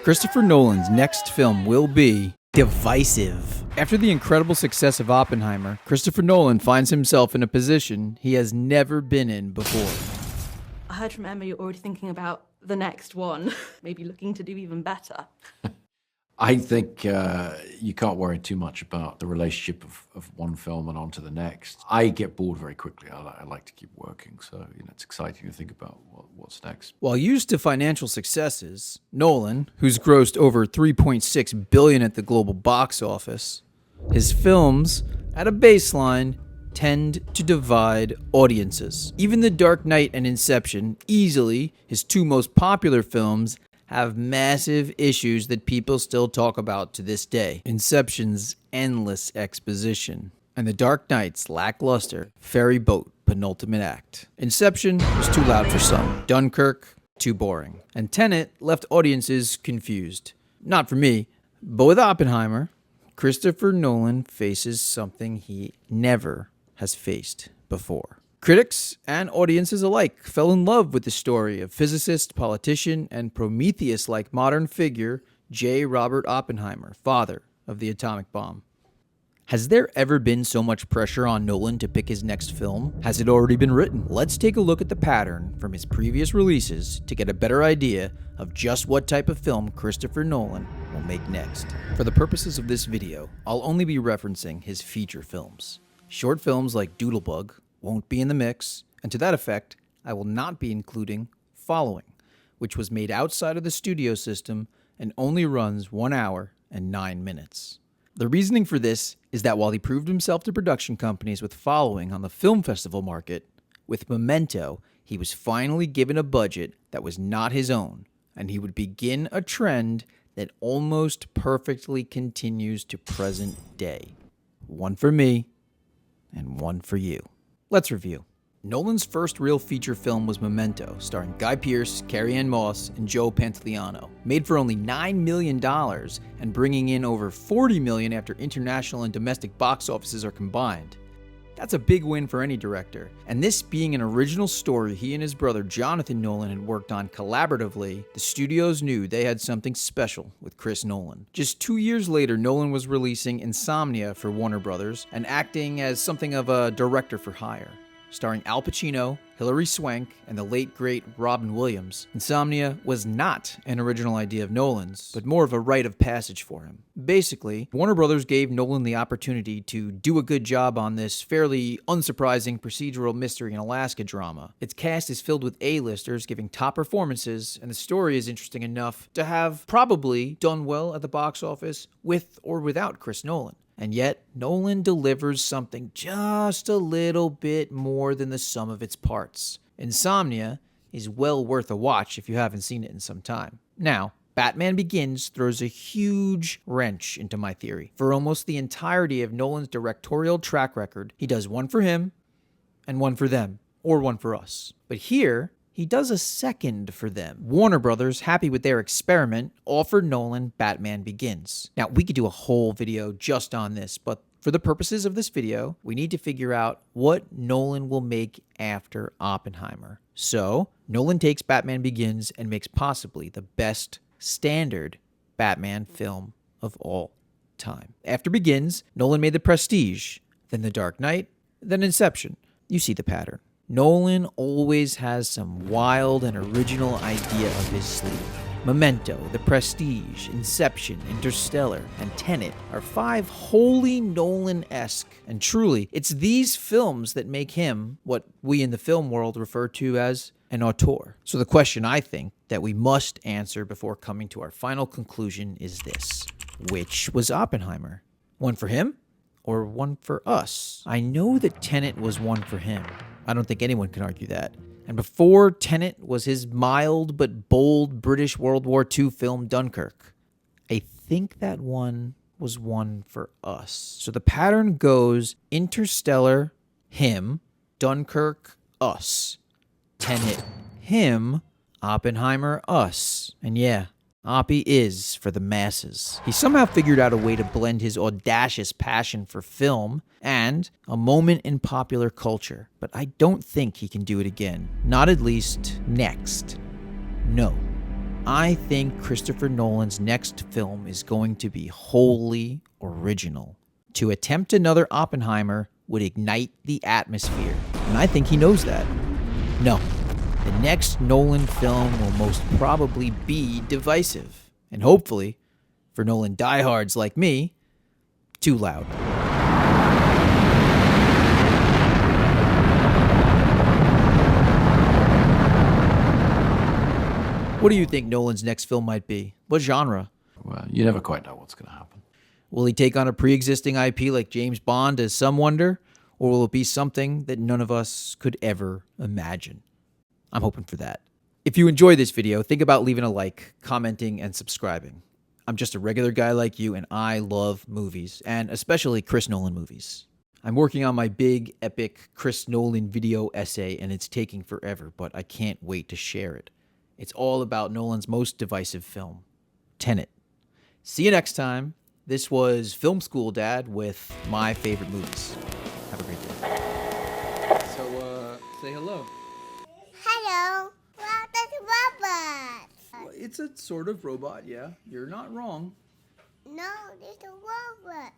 Christopher Nolan's next film will be divisive. After the incredible success of Oppenheimer, Christopher Nolan finds himself in a position he has never been in before. I heard from Emma you're already thinking about the next one, maybe looking to do even better. I think you can't worry too much about the relationship of one film and on to the next. I get bored very quickly. I like to keep working, so it's exciting to think about what's next. While used to financial successes, Nolan, who's grossed over $3.6 billion at the global box office, his films, at a baseline, tend to divide audiences. Even The Dark Knight and Inception, easily his two most popular films, have massive issues that people still talk about to this day. Inception's endless exposition, and The Dark Knight's lackluster ferry boat penultimate act. Inception was too loud for some, Dunkirk too boring, and Tenet left audiences confused. Not for me, but with Oppenheimer, Christopher Nolan faces something he never has faced before. Critics and audiences alike fell in love with the story of physicist, politician, and Prometheus-like modern figure J. Robert Oppenheimer, father of the atomic bomb. Has there ever been so much pressure on Nolan to pick his next film? Has it already been written? Let's take a look at the pattern from his previous releases to get a better idea of just what type of film Christopher Nolan will make next. For the purposes of this video, I'll only be referencing his feature films. Short films like Doodlebug won't be in the mix, and to that effect, I will not be including Following, which was made outside of the studio system and only runs 1 hour and 9 minutes. The reasoning for this is that while he proved himself to production companies with Following on the film festival market, with Memento, he was finally given a budget that was not his own, and he would begin a trend that almost perfectly continues to present day. One for me, and one for you. Let's review. Nolan's first real feature film was Memento, starring Guy Pearce, Carrie-Anne Moss, and Joe Pantoliano. Made for only $9 million and bringing in over $40 million after international and domestic box offices are combined. That's a big win for any director, and this being an original story he and his brother Jonathan Nolan had worked on collaboratively, the studios knew they had something special with Chris Nolan. Just 2 years later, Nolan was releasing Insomnia for Warner Brothers and acting as something of a director for hire. Starring Al Pacino, Hilary Swank, and the late great Robin Williams, Insomnia was not an original idea of Nolan's, but more of a rite of passage for him. Basically, Warner Brothers gave Nolan the opportunity to do a good job on this fairly unsurprising procedural mystery in Alaska drama. Its cast is filled with A-listers giving top performances, and the story is interesting enough to have probably done well at the box office with or without Chris Nolan. And yet, Nolan delivers something just a little bit more than the sum of its parts. Insomnia is well worth a watch if you haven't seen it in some time. Now, Batman Begins throws a huge wrench into my theory. For almost the entirety of Nolan's directorial track record, he does one for him and one for them, or one for us. But here, he does a second for them. Warner Brothers, happy with their experiment, offered Nolan Batman Begins. Now, we could do a whole video just on this, but for the purposes of this video, we need to figure out what Nolan will make after Oppenheimer. So, Nolan takes Batman Begins and makes possibly the best standard Batman film of all time. After Begins, Nolan made The Prestige, then The Dark Knight, then Inception. You see the pattern. Nolan always has some wild and original idea up his sleeve. Memento, The Prestige, Inception, Interstellar, and Tenet are 5 wholly Nolan-esque. And truly, it's these films that make him what we in the film world refer to as an auteur. So the question I think that we must answer before coming to our final conclusion is this. Which was Oppenheimer? One for him or one for us? I know that Tenet was one for him. I don't think anyone can argue that. And before Tenet was his mild but bold British World War II film Dunkirk. I think that one was one for us. So the pattern goes Interstellar, him, Dunkirk, us. Tenet, him, Oppenheimer, us. And yeah, Oppie is for the masses. He somehow figured out a way to blend his audacious passion for film and a moment in popular culture. But I don't think he can do it again. Not at least next. No. I think Christopher Nolan's next film is going to be wholly original. To attempt another Oppenheimer would ignite the atmosphere, and I think he knows that. No, the next Nolan film will most probably be divisive, and hopefully, for Nolan diehards like me, too loud. What do you think Nolan's next film might be? What genre? Well, you never quite know what's going to happen. Will he take on a pre-existing IP like James Bond, as some wonder? Or will it be something that none of us could ever imagine? I'm hoping for that. If you enjoyed this video, think about leaving a like, commenting, and subscribing. I'm just a regular guy like you, and I love movies, and especially Chris Nolan movies. I'm working on my big, epic Chris Nolan video essay, and it's taking forever, but I can't wait to share it. It's all about Nolan's most divisive film, Tenet. See you next time. This was Film School Dad with my favorite movies. Have a great day. So, say hello. Hello, well, that's a robot. It's a sort of robot, yeah. You're not wrong. No, it's a robot.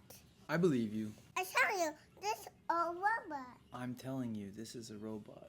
I believe you. I tell you, this is a robot. I'm telling you, this is a robot.